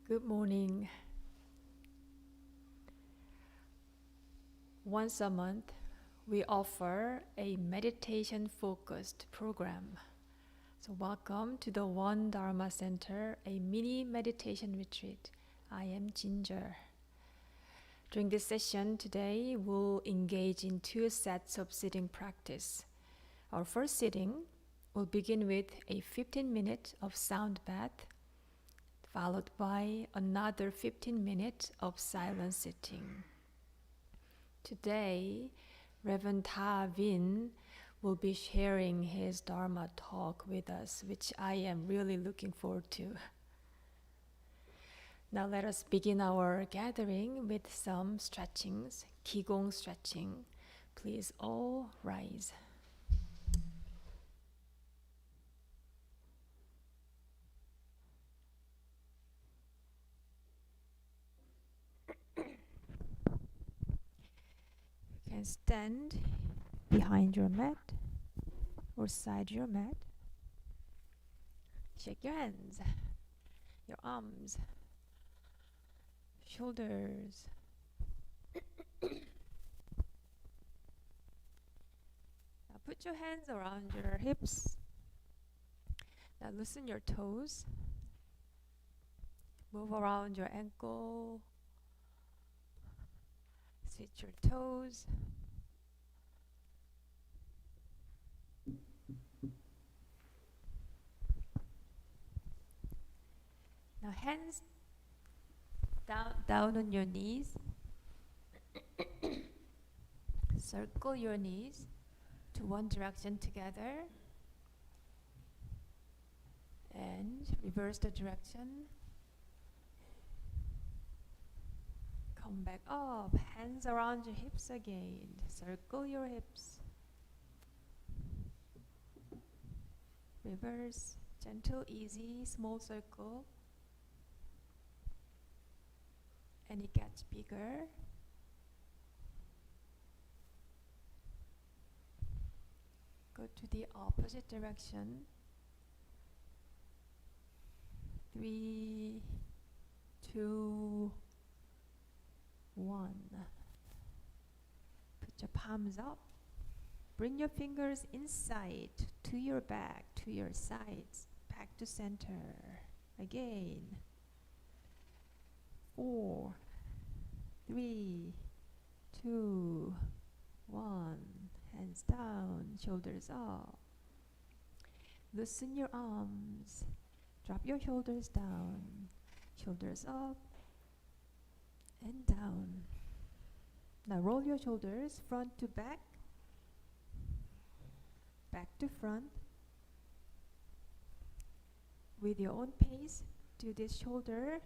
Good morning. Once a month, we offer a meditation-focused program. So welcome to the One Dharma Center, a mini meditation retreat. I am Ginger. During this session today, we'll engage in 2 sets of sitting practice. Our first sitting will begin with a 15-minute of sound bath, followed by another 15 minutes of silent sitting. Today, Reverend Davin will be sharing his Dharma talk with us, which I am really looking forward to. Now let us begin our gathering with some stretchings, Qigong stretching. Please all rise. You can stand behind your mat or side your mat. Shake your hands, your arms, shoulders. Now put your hands around your hips. Now loosen your toes. Move around your ankle. Switch your toes. Now hands down on your knees. Circle your knees to one direction together. And reverse the direction. come back up. Hands around your hips again. Circle your hips. Reverse. Gentle, easy, small circle. And it gets bigger. Go to the opposite direction. 3, 2, 1. Put your palms up. Bring your fingers inside to your back, to your sides, back to center. Again. 4, 3, 2, 1. Hands down, shoulders up. Loosen your arms. Drop your shoulders down. Shoulders up and down. Now roll your shoulders front to back. Back to front. With your own pace, do this shoulder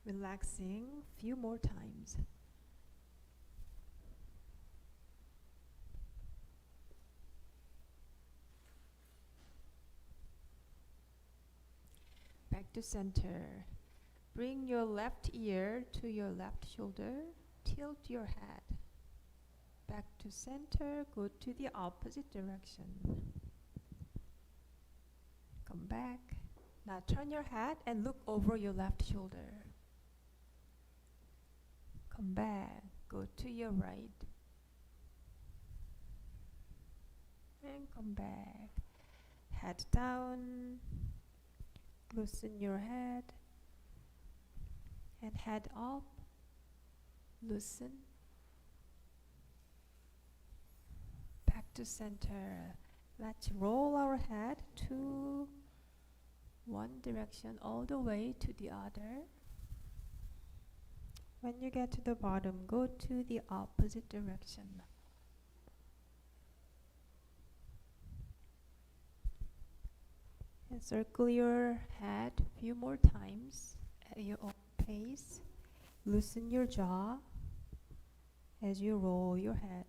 relaxing few more times. Back to center. Bring your left ear to your left shoulder. Tilt your head. Back to center. Go to the opposite direction. Come back. Now turn your head and look over your left shoulder. Come back. Go to your right. And come back. Head down. Loosen your head. And head up. Loosen. Back to center. Let's roll our head to one direction all the way to the other. When you get to the bottom, go to the opposite direction. And circle your head a few more times at your own pace. Loosen your jaw as you roll your head.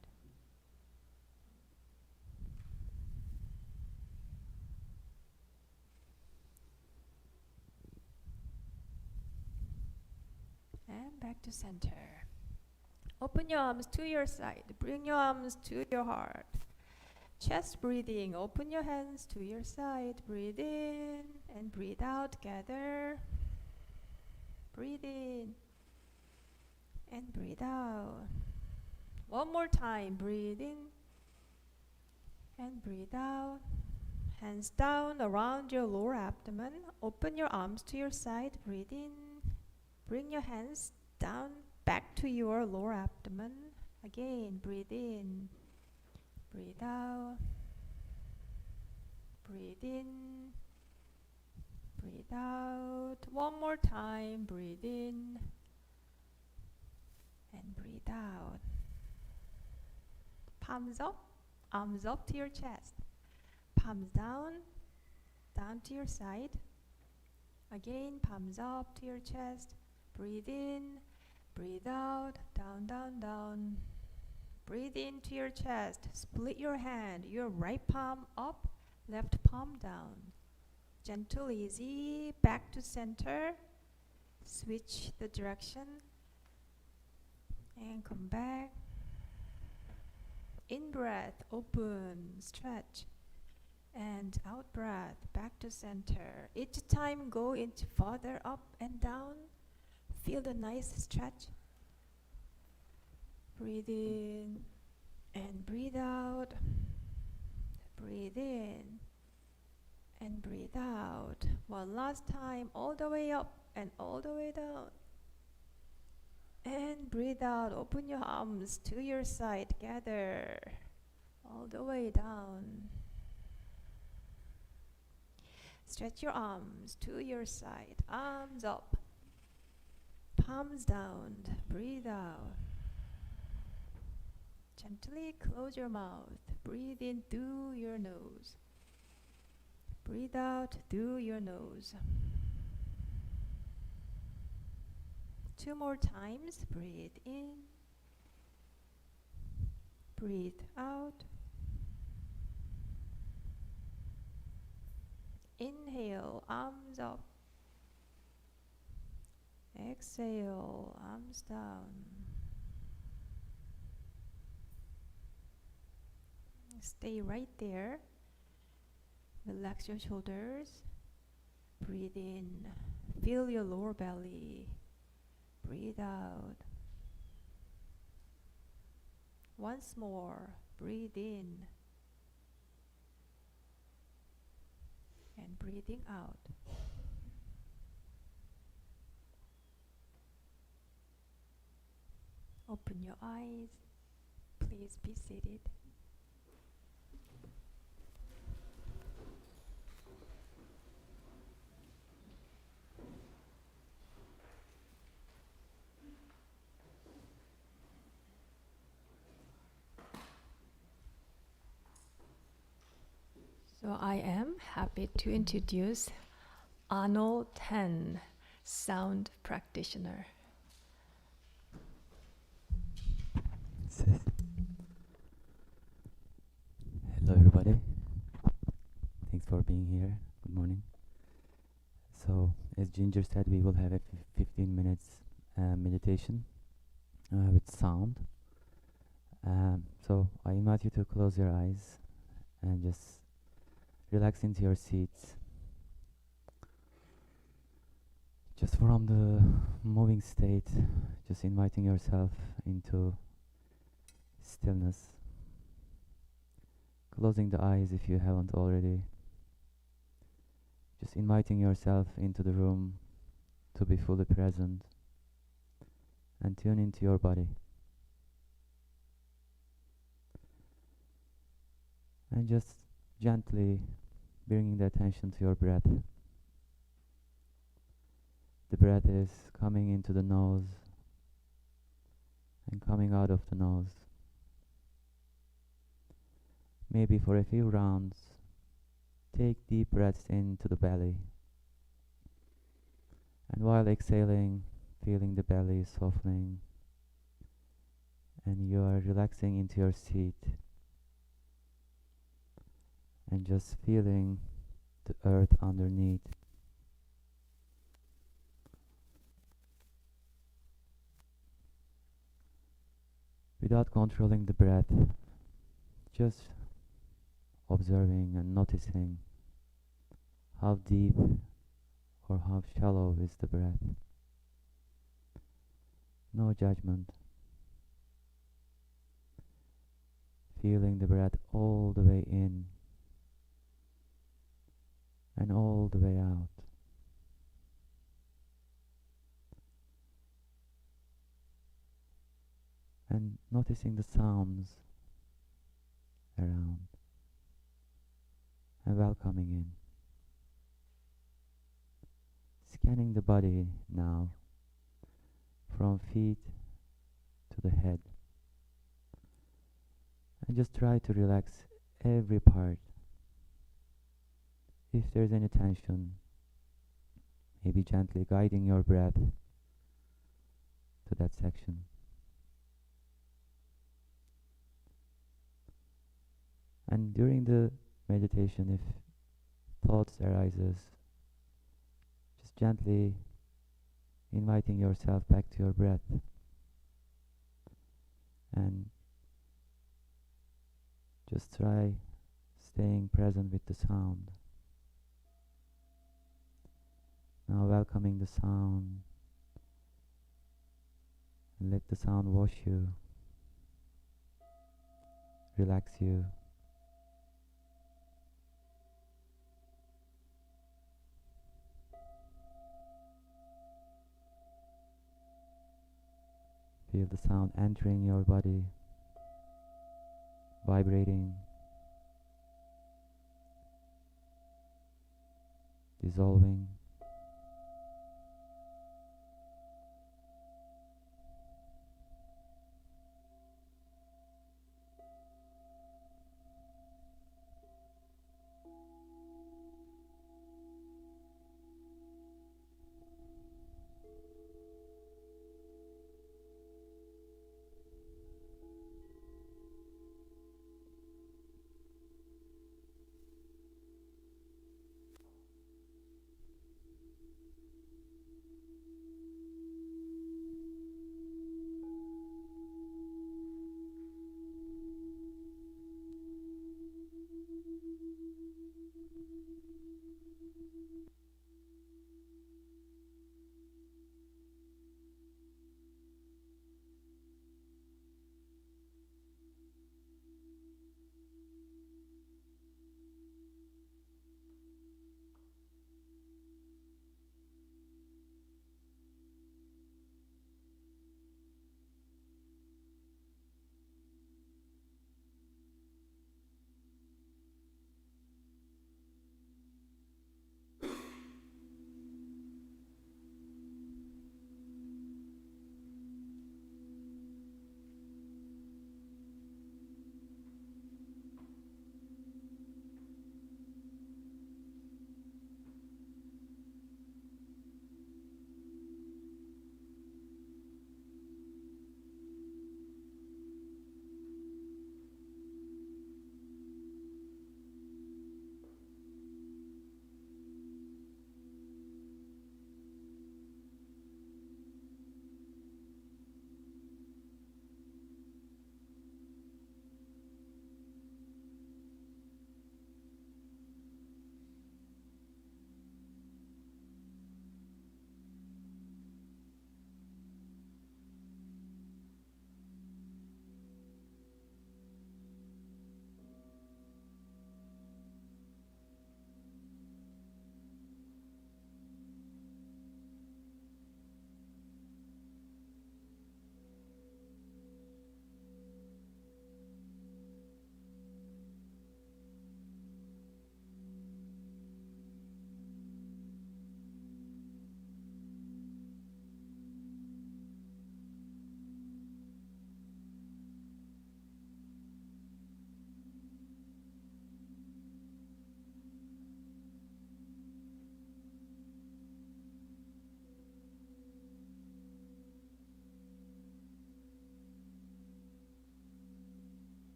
And back to center. Open your arms to your side. Bring your arms to your heart. Chest breathing. Open your hands to your side. Breathe in and breathe out. Gather. Breathe in and breathe out. One more time. Breathe in and breathe out. Hands down around your lower abdomen. Open your arms to your side. Breathe in. Bring your hands down back to your lower abdomen. Again, breathe in. Breathe out. Breathe in. Breathe out. One more time. Breathe in. And breathe out. Palms up. Arms up to your chest. Palms down. Down to your side. Again, palms up to your chest. Breathe in. Breathe out. Down, down, down. Breathe into your chest. Split your hand. Your right palm up, left palm down. Gentle, easy. Back to center. Switch the direction. And come back. In breath, open, stretch. And out breath, back to center. Each time go into further up and down. Feel the nice stretch. Breathe in and breathe out. Breathe in and breathe out. One last time, all the way up and all the way down. And breathe out. Open your arms to your side. Gather all the way down. Stretch your arms to your side. Arms up. Palms down. Breathe out. Gently close your mouth. Breathe in through your nose. Breathe out through your nose. 2 2 more times. Breathe in. Breathe out. Inhale, arms up. Exhale, arms down. Stay right there. Relax your shoulders. Breathe in. Feel your lower belly. Breathe out. Once more. Breathe in. And breathing out. Open your eyes. Please be seated. So I am happy to introduce Arnold Tan, sound practitioner. Hello everybody, thanks for being here. Good morning. So as Ginger said, we will have a 15 minutes meditation with sound. So I invite you to close your eyes and just relax into your seats. Just from the moving state, just inviting yourself into stillness. Closing the eyes if you haven't already. Just inviting yourself into the room to be fully present and tune into your body. And just gently bringing the attention to your breath. The breath is coming into the nose and coming out of the nose. Maybe for a few rounds, take deep breaths into the belly. And while exhaling, feeling the belly softening, and you are relaxing into your seat and just feeling the earth underneath. Without controlling the breath, just observing and noticing how deep or how shallow is the breath. No judgment. Feeling the breath all the way in and all the way out. And noticing the sounds around and welcoming in. Scanning the body now from feet to the head. And just try to relax every part. If there's any tension, maybe gently guiding your breath to that section. And during the meditation, if thoughts arises, just gently inviting yourself back to your breath and just try staying present with the sound. Now welcoming the sound, and let the sound wash you, relax you. Feel the sound entering your body, vibrating, dissolving.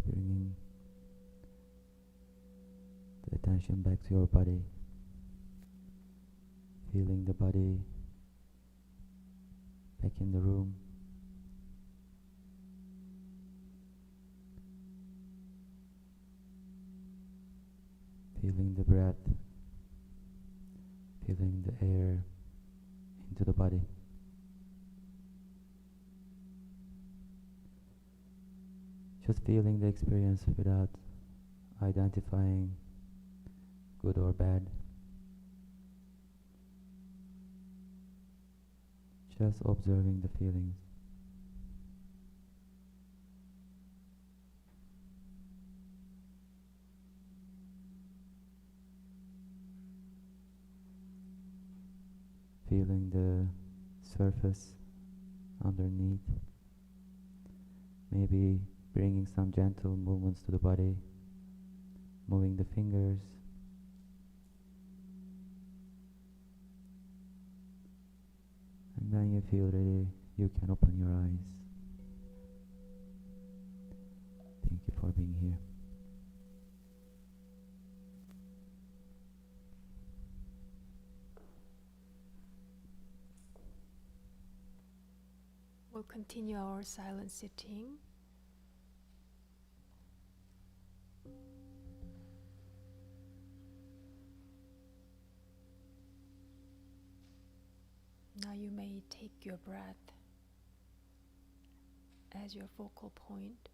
bringing the attention back to your body, feeling the body back in the room. Feeling the breath, feeling the air into the body. Just feeling the experience without identifying good or bad. Just observing the feelings. Feeling the surface underneath. Maybe bringing some gentle movements to the body, moving the fingers. And when you feel ready, you can open your eyes. Thank you for being here. We'll continue our silent sitting. Now you may take your breath as your focal point.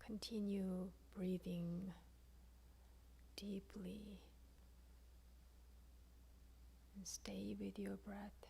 Continue breathing deeply and stay with your breath.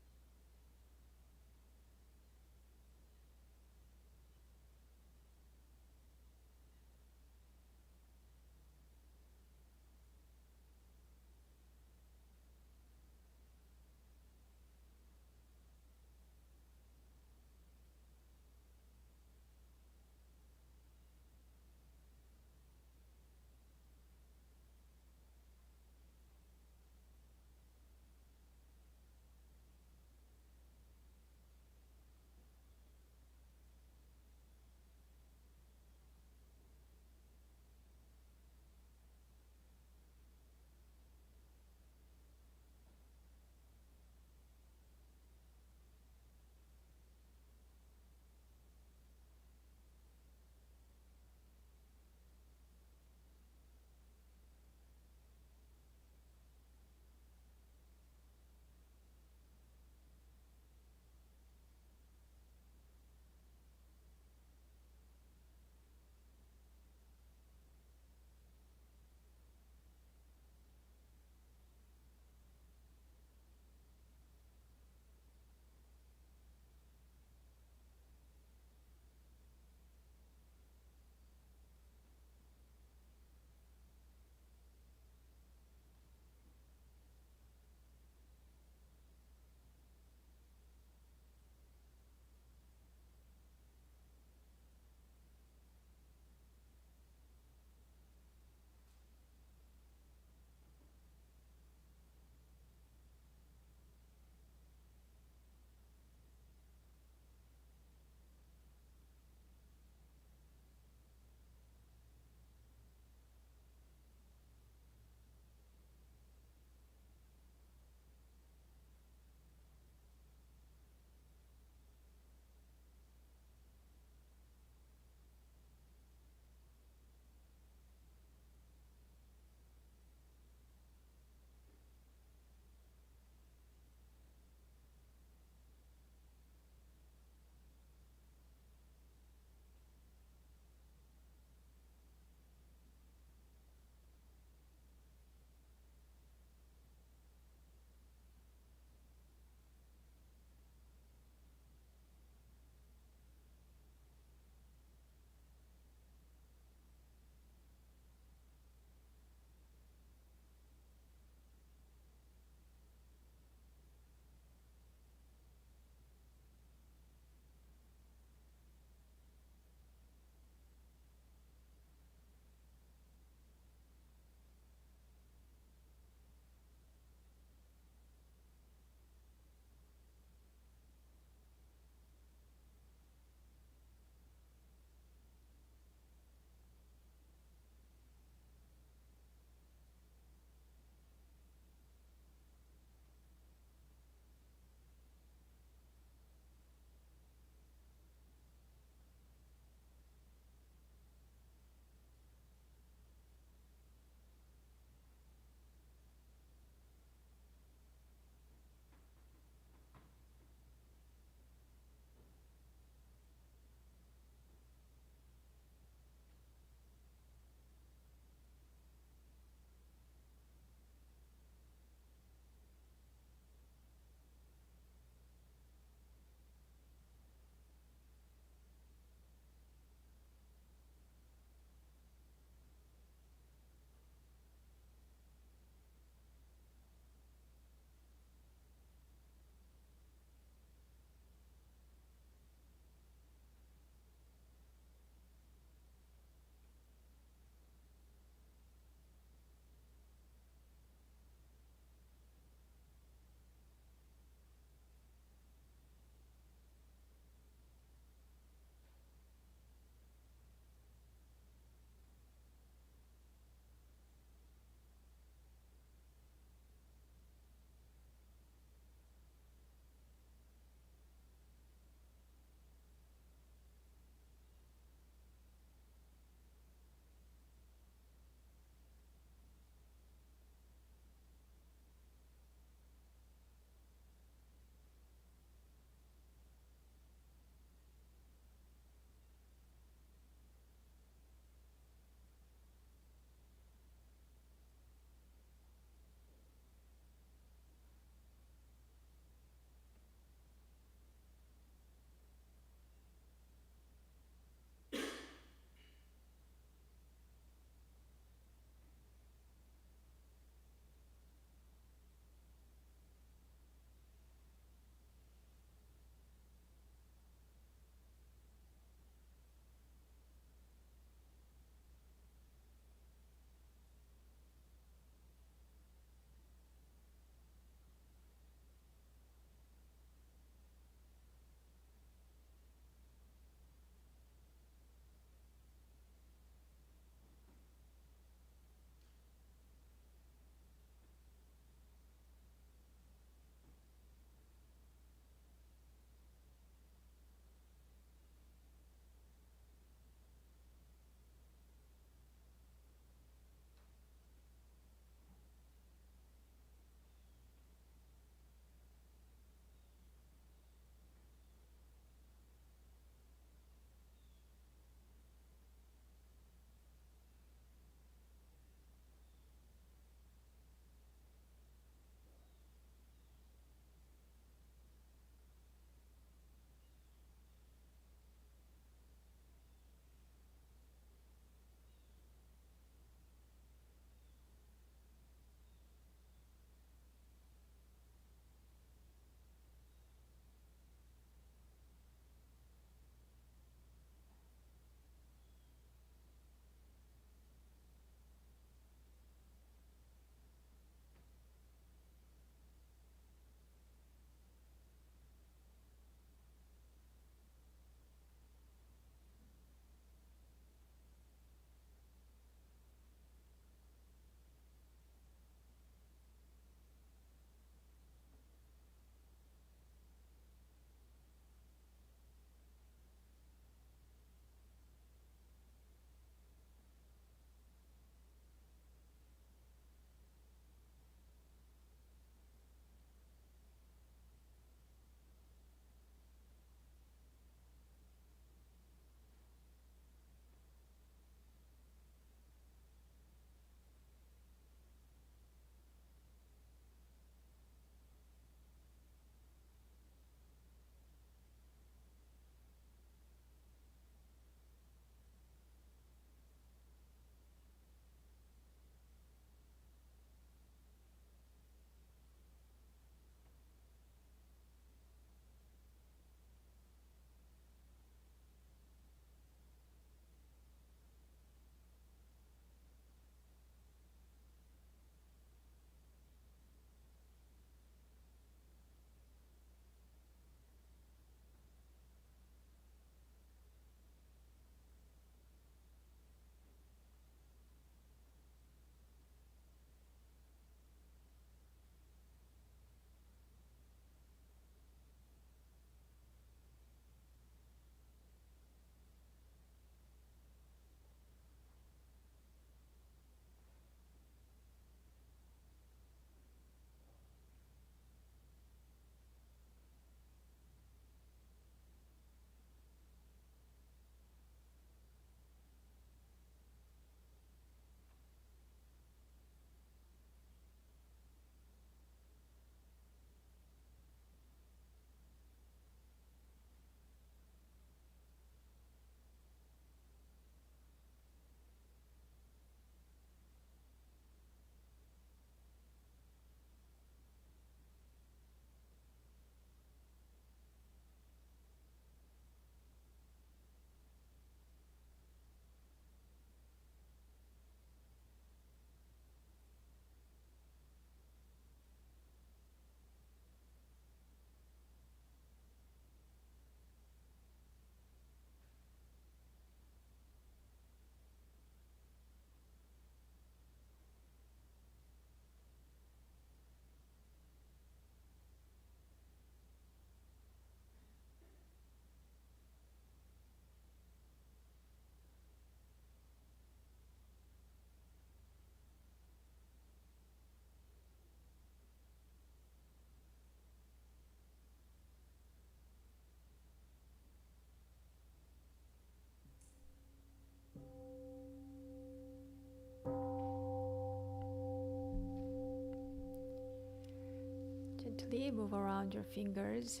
Gently move around your fingers,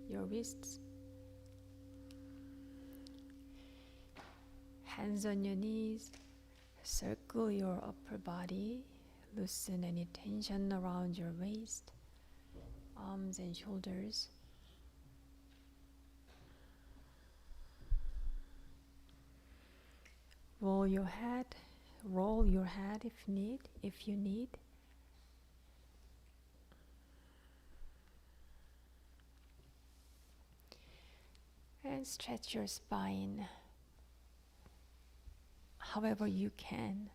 your wrists. Hands on your knees. Circle your upper body. Loosen any tension around your waist, arms and shoulders. Roll your head if you need. And stretch your spine however you can.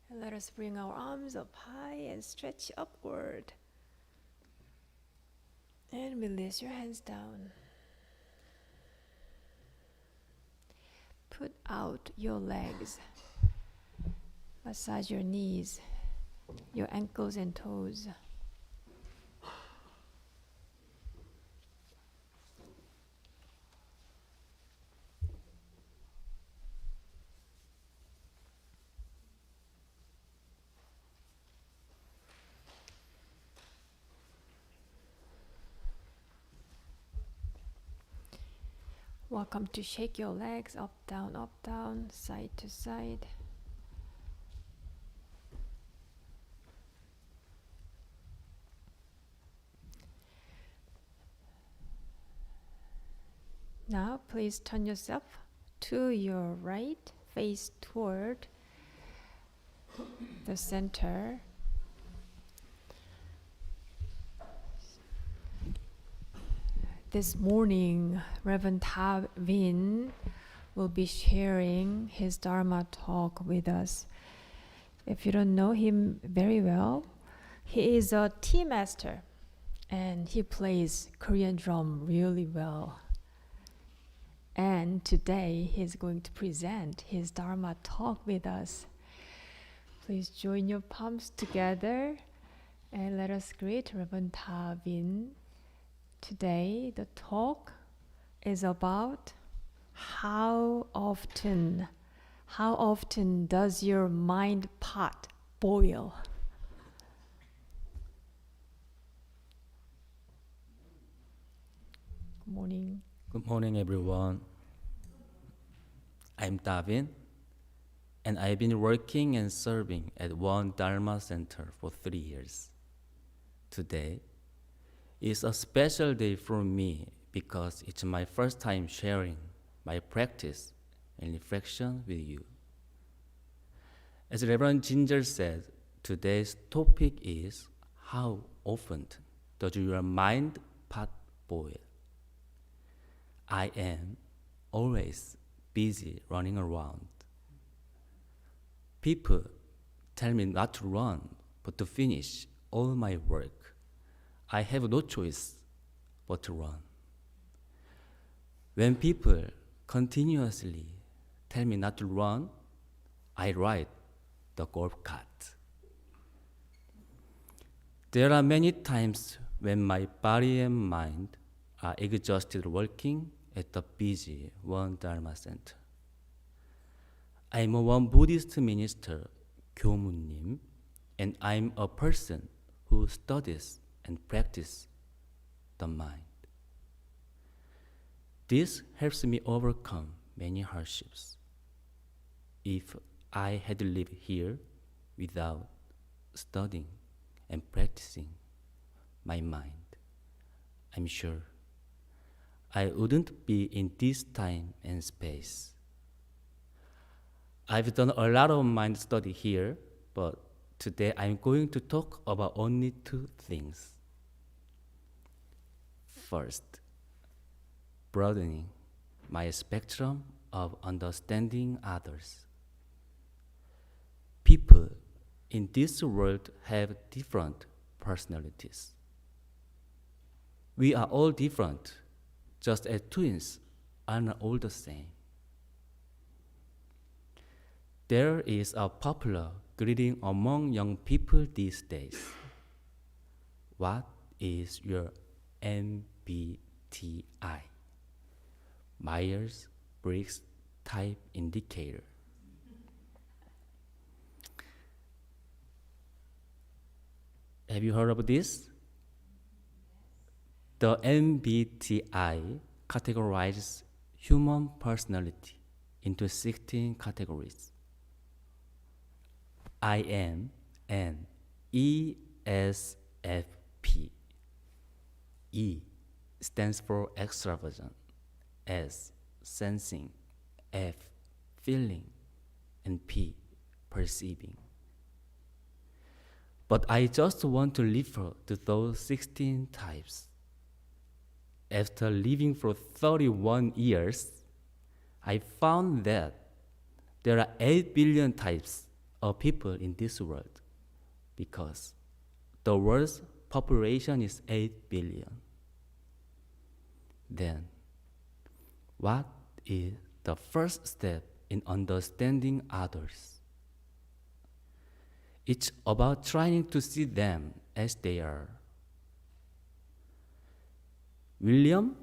And let us bring our arms up high and stretch upward. And release your hands down. Put out your legs. Massage your knees, your ankles and toes. Welcome to shake your legs up, down, side to side. Now please turn yourself to your right, face toward the center. This morning, Reverend Davin will be sharing his Dharma talk with us. If you don't know him very well, he is a tea master and he plays Korean drum really well. And today he's going to present his Dharma talk with us. Please join your palms together and let us greet Reverend Davin. Today the talk is about how often does your mind pot boil? Good morning. Good morning, everyone. I'm Davin, and I've been working and serving at One Dharma Center for 3 years. Today is a special day for me because it's my first time sharing my practice and reflection with you. As Reverend Ginger said, today's topic is how often does your mind pot boil? I am always busy running around. People tell me not to run, but to finish all my work. I have no choice but to run. When people continuously tell me not to run, I ride the golf cart. There are many times when my body and mind are exhausted working at the busy One Dharma Center. I'm a one Buddhist minister, 교무님, and I'm a person who studies and practices the mind. This helps me overcome many hardships. If I had lived here without studying and practicing my mind, I'm sure I wouldn't be in this time and space. I've done a lot of mind study here, but today I'm going to talk about only 2 things. First, broadening my spectrum of understanding others. People in this world have different personalities. We are all different, just as twins are not all the same. There is a popular greeting among young people these days. What is your ambition? MBTI, Myers-Briggs Type Indicator. Have you heard of this? The MBTI categorizes human personality into 16 categories. I am an ESFP. E stands for extravagant, S sensing, F feeling, and P perceiving. But I just want to refer to those 16 types. After living for 31 years, I found that there are 8 billion types of people in this world because the world's population is 8 billion. Then, what is the first step in understanding others? It's about trying to see them as they are. William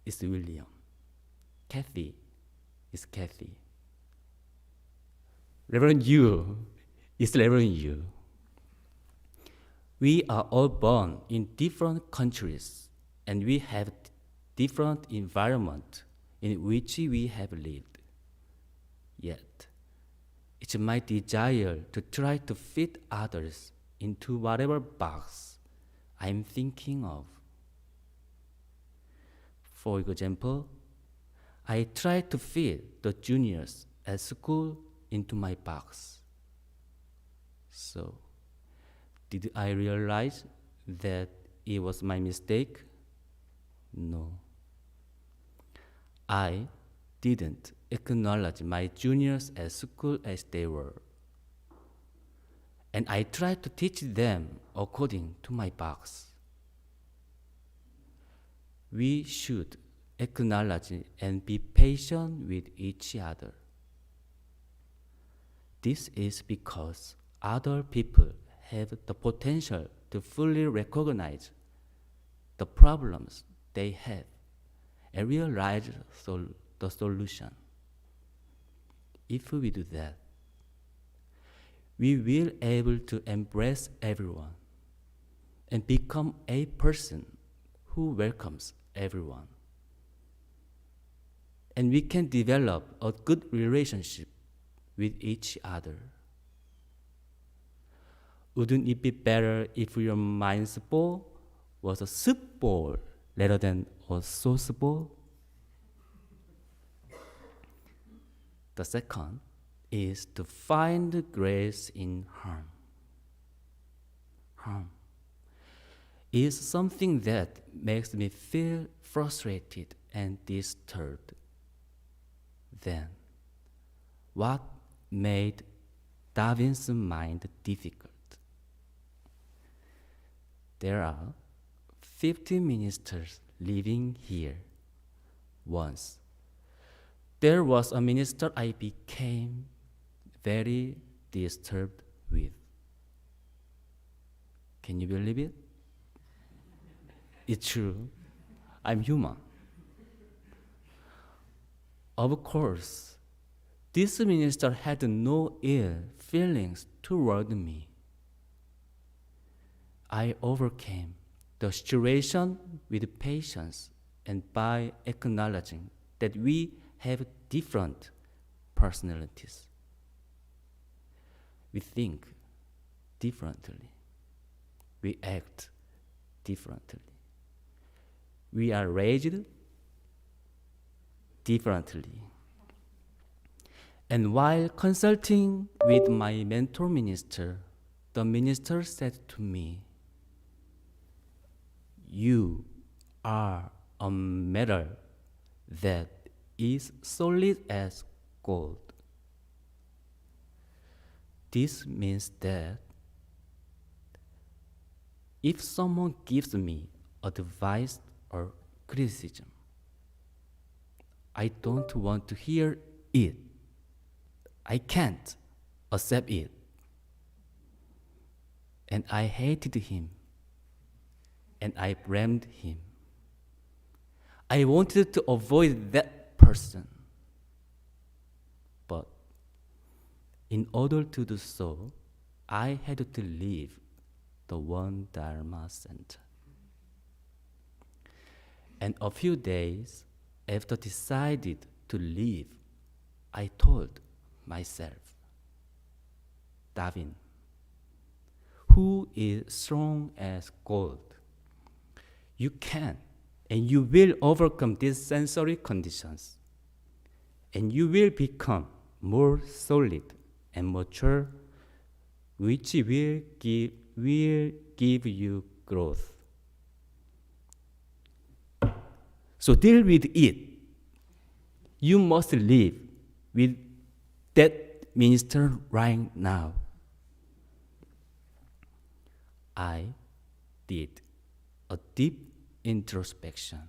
is William. Kathy is Kathy. Reverend Yu is Reverend Yu. We are all born in different countries and we have different environment in which we have lived. Yet, it's my desire to try to fit others into whatever box I'm thinking of. For example, I try to fit the juniors at school into my box. So, did I realize that it was my mistake? No. I didn't acknowledge my juniors at school as they were. And I tried to teach them according to my box. We should acknowledge and be patient with each other. This is because other people have the potential to fully recognize the problems they have and realize the solution. If we do that, we will be able to embrace everyone and become a person who welcomes everyone. And we can develop a good relationship with each other. Wouldn't it be better if your mind's bowl was a soup bowl rather than a sauce bowl? The second is to find grace in harm. Harm is something that makes me feel frustrated and disturbed. Then, what made Davin's mind difficult? There are 50 ministers living here. Once, there was a minister I became very disturbed with. Can you believe it? It's true. I'm human. Of course, this minister had no ill feelings toward me. I overcame the situation with patience and by acknowledging that we have different personalities. We think differently. We act differently. We are raised differently. And while consulting with my mentor minister, the minister said to me, "You are a metal that is solid as gold." This means that if someone gives me advice or criticism, I don't want to hear it. I can't accept it. And I hated him, and I blamed him. I wanted to avoid that person. But in order to do so, I had to leave the One Dharma Center. And a few days after decided to leave, I told myself, Davin, who is strong as gold, you can and you will overcome these sensory conditions, and you will become more solid and mature, which will give you growth. So deal with it. You must live with that minister right now. I did a deep introspection.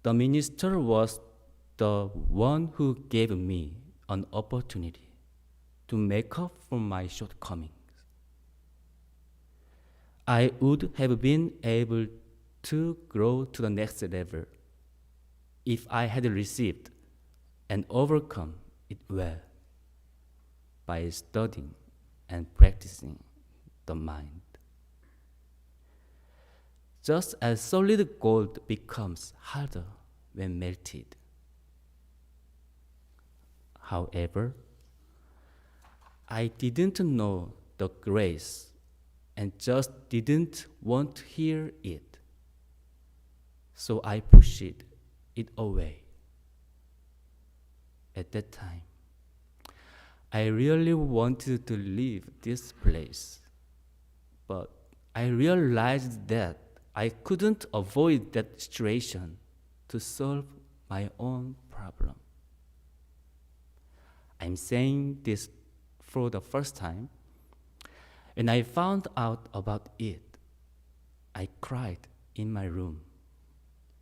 The minister was the one who gave me an opportunity to make up for my shortcomings. I would have been able to grow to the next level if I had received and overcome it well by studying and practicing the mind. Just as solid gold becomes harder when melted. However, I didn't know the grace and just didn't want to hear it. So I pushed it away. At that time, I really wanted to leave this place, but I realized that I couldn't avoid that situation to solve my own problem. I'm saying this for the first time. When I found out about it, I cried in my room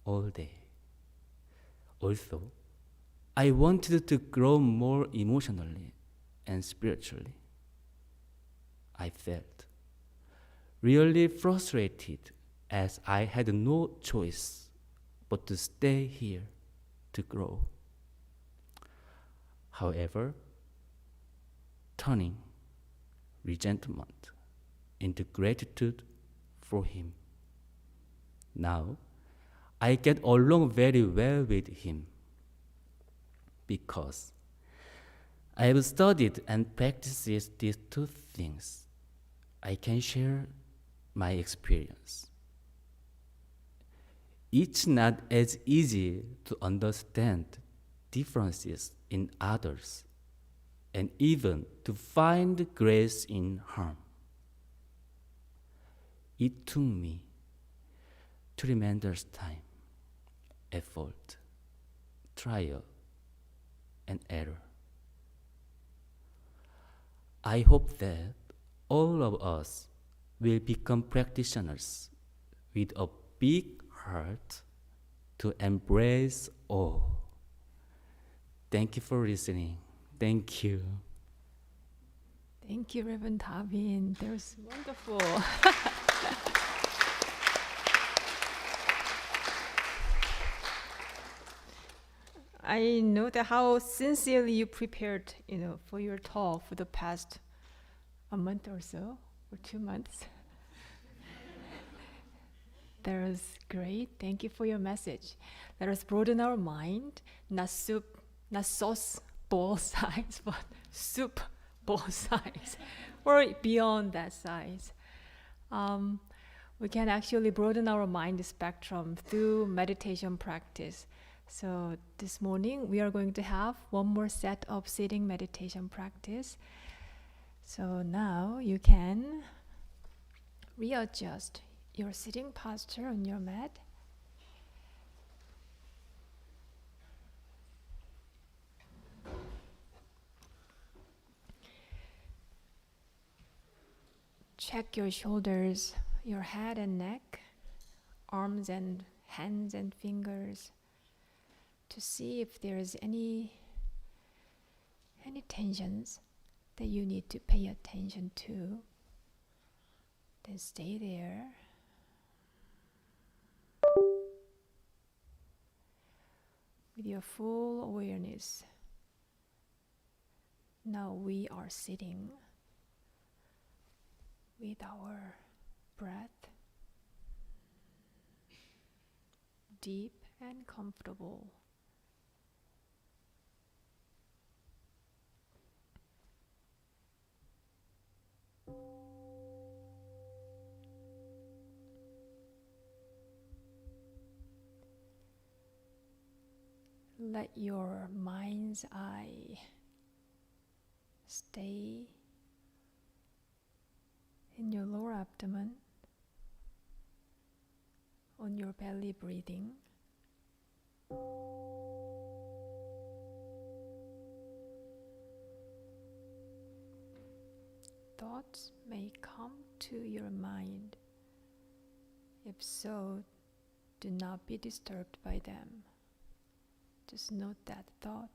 all day. Also, I wanted to grow more emotionally and spiritually. I felt really frustrated as I had no choice but to stay here to grow. However, turning resentment into gratitude for him. Now, I get along very well with him because I have studied and practiced these two things. I can share my experience. It's not as easy to understand differences in others and even to find grace in harm. It took me tremendous time, effort, trial, and error. I hope that all of us will become practitioners with a big heart to embrace all. Thank you for listening. Thank you. Thank you, Reverend Davin. That was wonderful. I know that how sincerely you prepared, for your talk for the past a month or so, or 2 months. That was great. Thank you for your message. Let us broaden our mind, not soup, not sauce bowl size, but soup bowl size, or beyond that size. We can actually broaden our mind spectrum through meditation practice. So this morning we are going to have one more set of sitting meditation practice. So now you can readjust your sitting posture on your mat. Check your shoulders, your head and neck, arms and hands and fingers to see if there's any tensions that you need to pay attention to. Then stay there. with your full awareness. Now we are sitting with our breath deep and comfortable. Let your mind's eye stay in your lower abdomen, on your belly breathing. Thoughts may come to your mind. If so, do not be disturbed by them. Just note that thought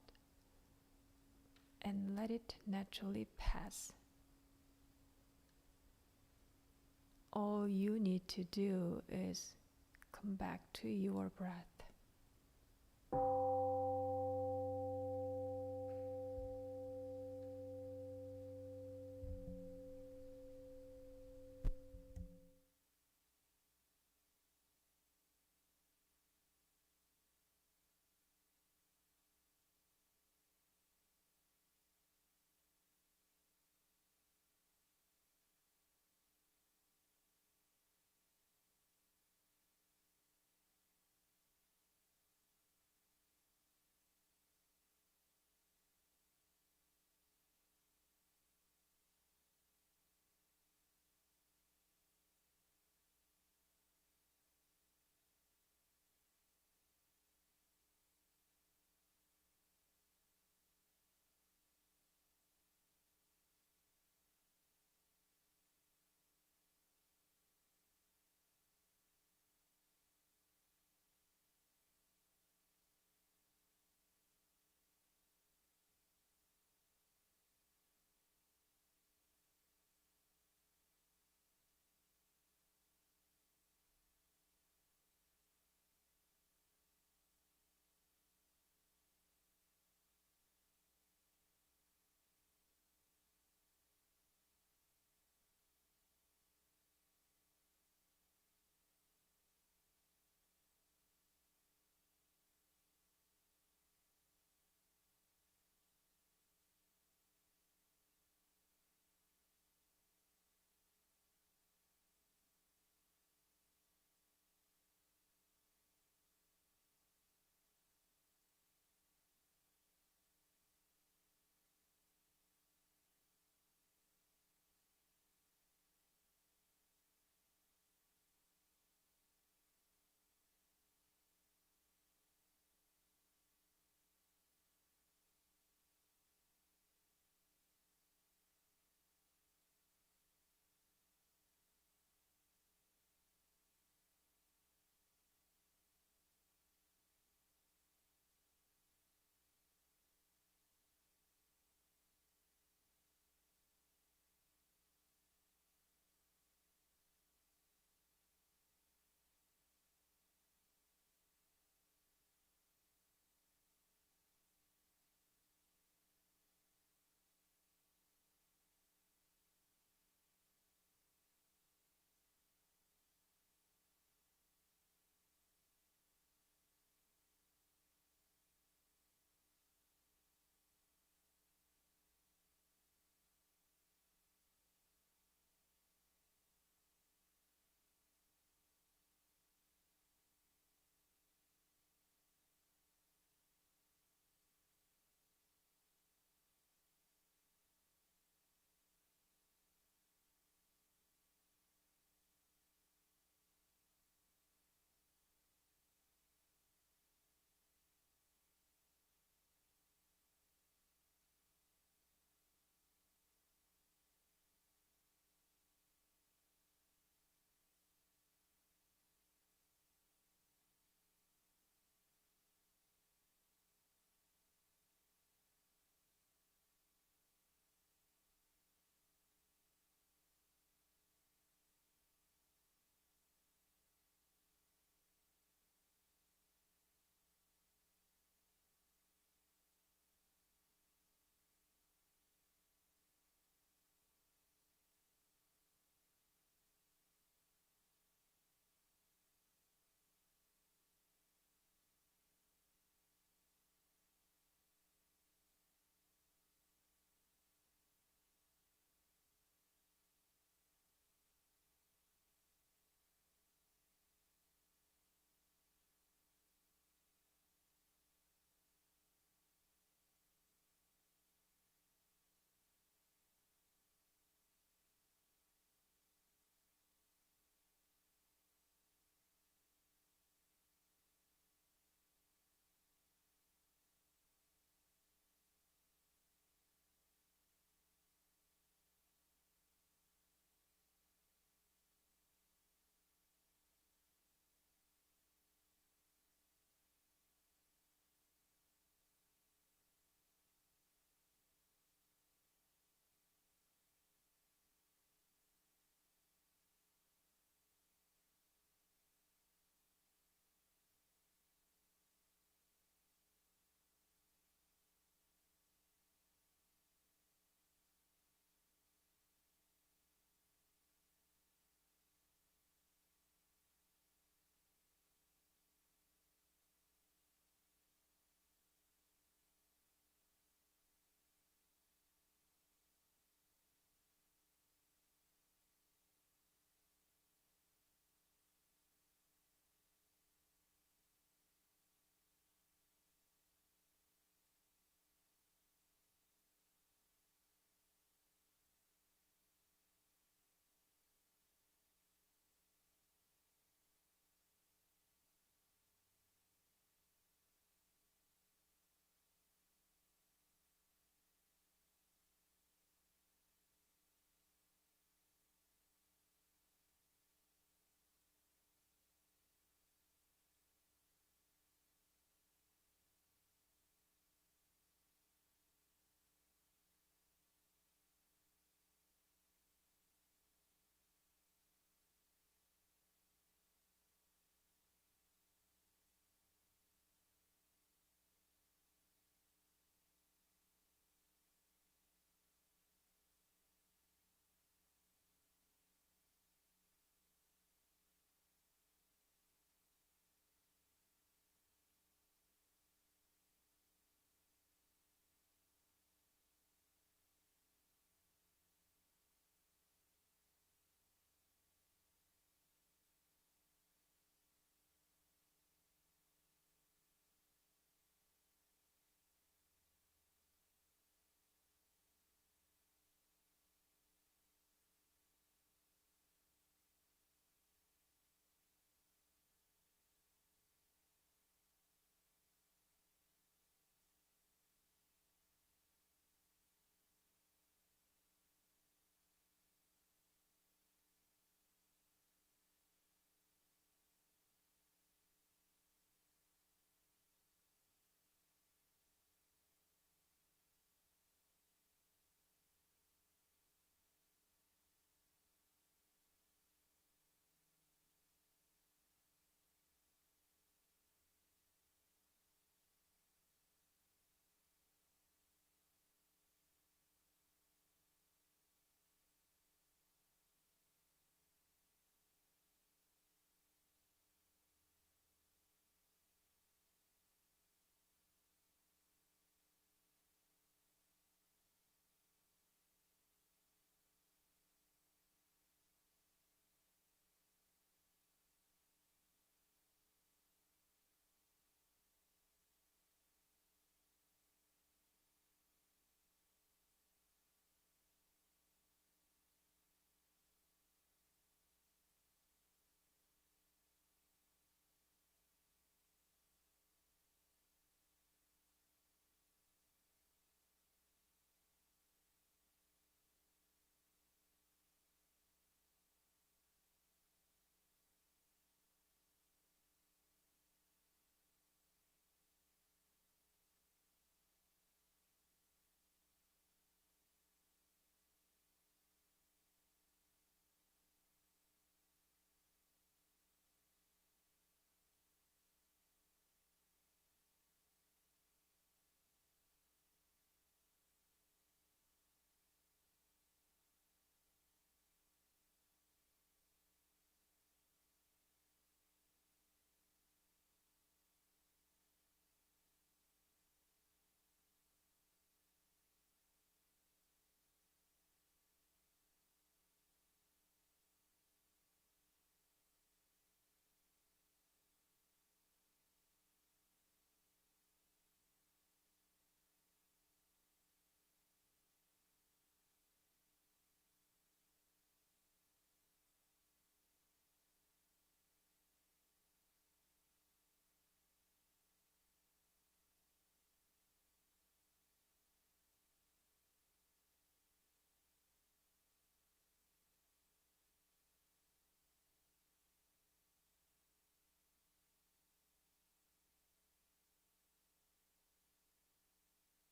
and let it naturally pass. All you need to do is come back to your breath.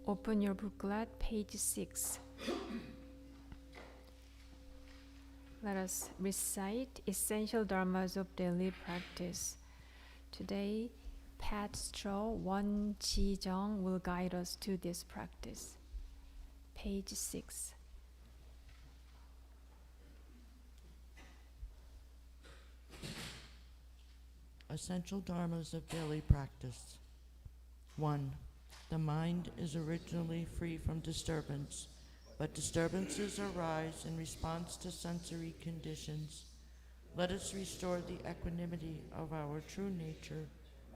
Open your booklet, page 6. Let us recite essential dharmas of daily practice. Today, Pat Straw Won Ji Jung will guide us to this practice. Page 6. Essential dharmas of daily practice. 1. The mind is originally free from disturbance, but disturbances arise in response to sensory conditions. Let us restore the equanimity of our true nature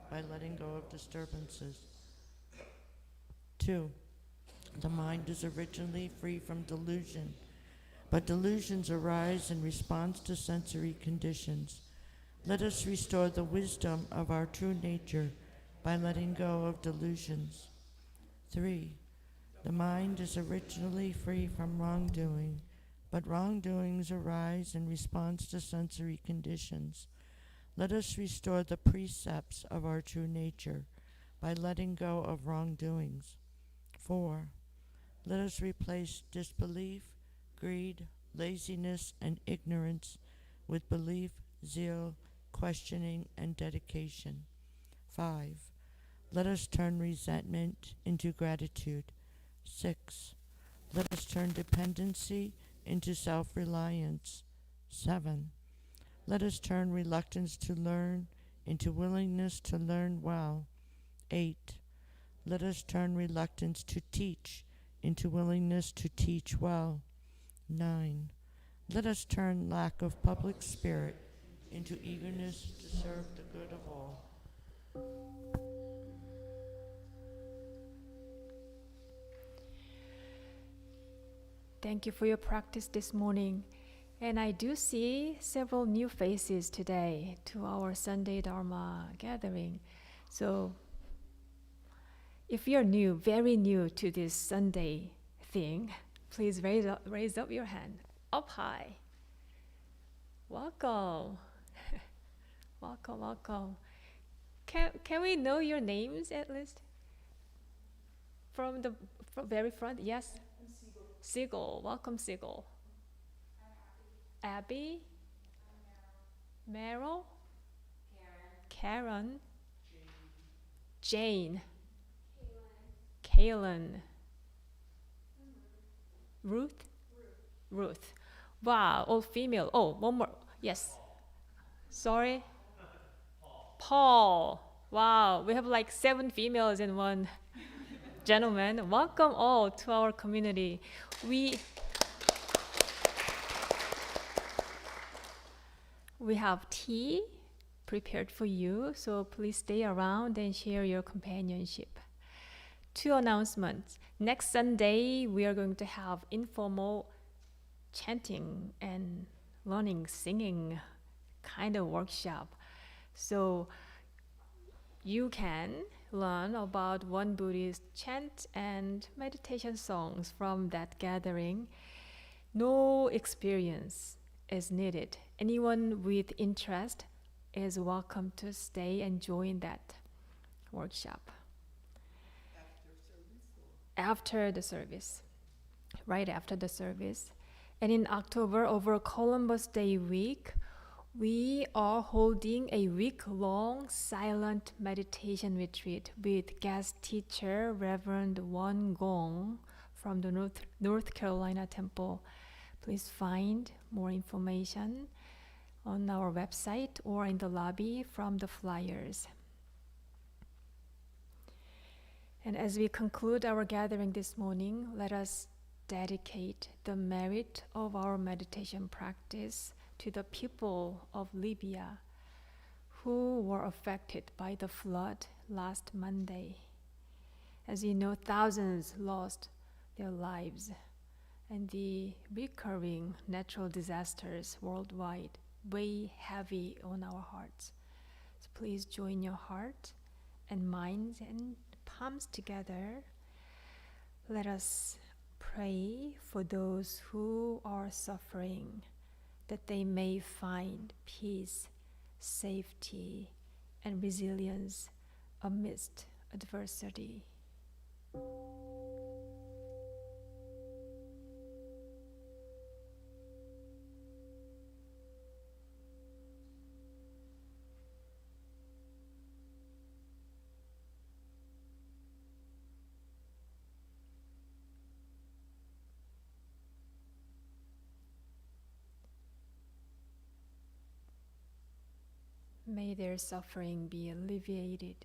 by letting go of disturbances. 2. The mind is originally free from delusion, but delusions arise in response to sensory conditions. Let us restore the wisdom of our true nature by letting go of delusions. 3. The mind is originally free from wrongdoing, but wrongdoings arise in response to sensory conditions. Let us restore the precepts of our true nature by letting go of wrongdoings. 4. Let us replace disbelief, greed, laziness, and ignorance with belief, zeal, questioning, and dedication. 5. Let us turn resentment into gratitude. 6. Let us turn dependency into self-reliance. 7. Let us turn reluctance to learn into willingness to learn well. 8. Let us turn reluctance to teach into willingness to teach well. 9. Let us turn lack of public spirit into eagerness to serve the good of all. Thank you for your practice this morning. And I do see several new faces today to our Sunday Dharma gathering. So if you're new, very new to this Sunday thing, please raise up your hand, up high. Welcome. Welcome, welcome. Can we know your names at least? From very front, yes? Siegel. Welcome, Siegel. Abby. Meryl. Karen. Jane. Kaylin. Ruth. Wow, all female. Oh, one more. Yes. Sorry. Paul. Wow, we have like 7 females and 1 gentleman. Welcome all to our community. We have tea prepared for you, so please stay around and share your companionship. 2 announcements. Next Sunday, we are going to have informal chanting and learning, singing kind of workshop. So you can learn about one Buddhist chant and meditation songs from that gathering. No experience is needed. Anyone with interest is welcome to stay and join that workshop. After the service, right after the service. And in October, over Columbus Day week, we are holding a week-long silent meditation retreat with guest teacher Reverend Won Gong from the North Carolina Temple. Please find more information on our website or in the lobby from the flyers. And as we conclude our gathering this morning, let us dedicate the merit of our meditation practice to the people of Libya who were affected by the flood last Monday. As you know, thousands lost their lives, and the recurring natural disasters worldwide weigh heavy on our hearts. So please join your heart and minds and palms together. Let us pray for those who are suffering, that they may find peace, safety, and resilience amidst adversity. May their suffering be alleviated,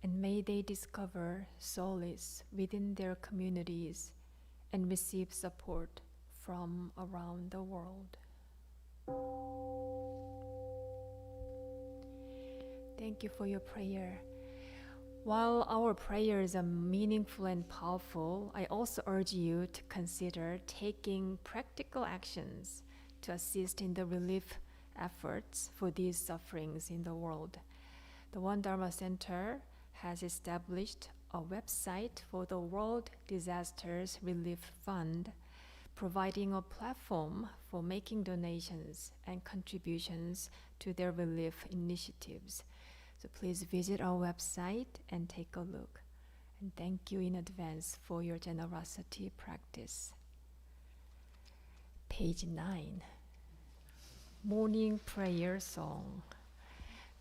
and may they discover solace within their communities and receive support from around the world. Thank you for your prayer. While our prayers are meaningful and powerful, I also urge you to consider taking practical actions to assist in the relief efforts for these sufferings in the world. The One Dharma Center has established a website for the World Disasters Relief Fund, providing a platform for making donations and contributions to their relief initiatives. So please visit our website and take a look. And thank you in advance for your generosity practice. Page 9. Morning Prayer Song.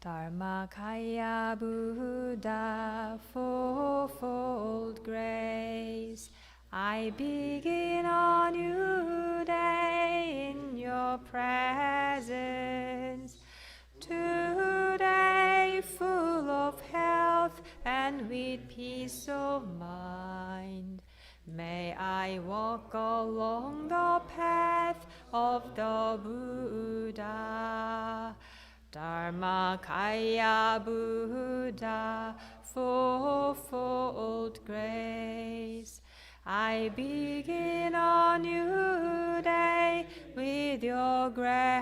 Dharmakaya Buddha, fourfold grace, I begin a new day in your presence. Today full of health and with peace of mind, may I walk along the path of the Buddha. Dharmakaya Buddha, fourfold grace, I begin a new day with your grace.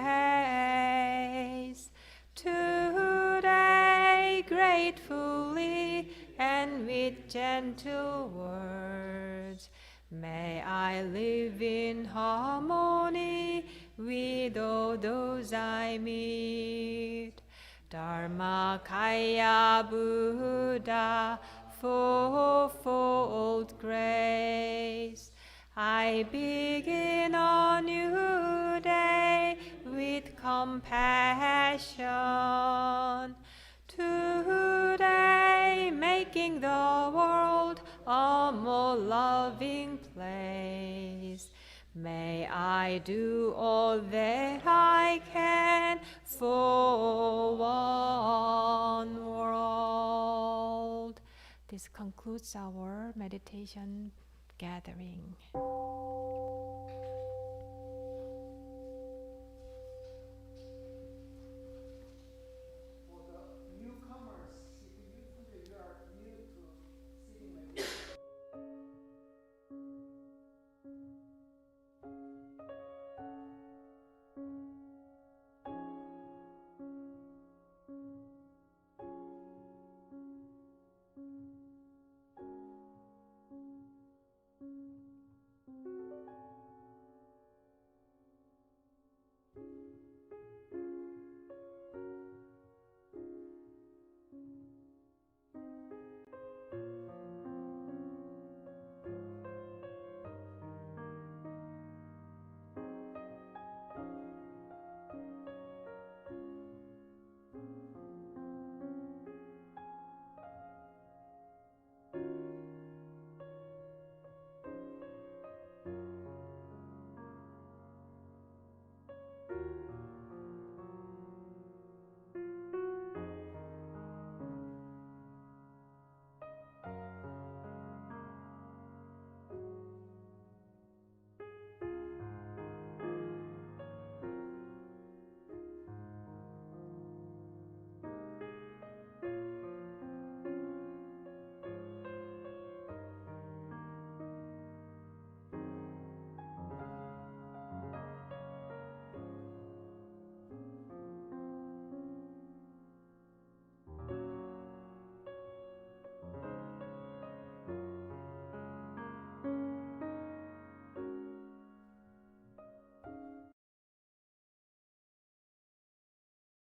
Today gratefully and with gentle words, may I live in harmony with all those I meet. Dharmakaya Buddha, fourfold grace, I begin a new day with compassion. Today, making the world a more loving place. May I do all that I can for one world. This concludes our meditation gathering.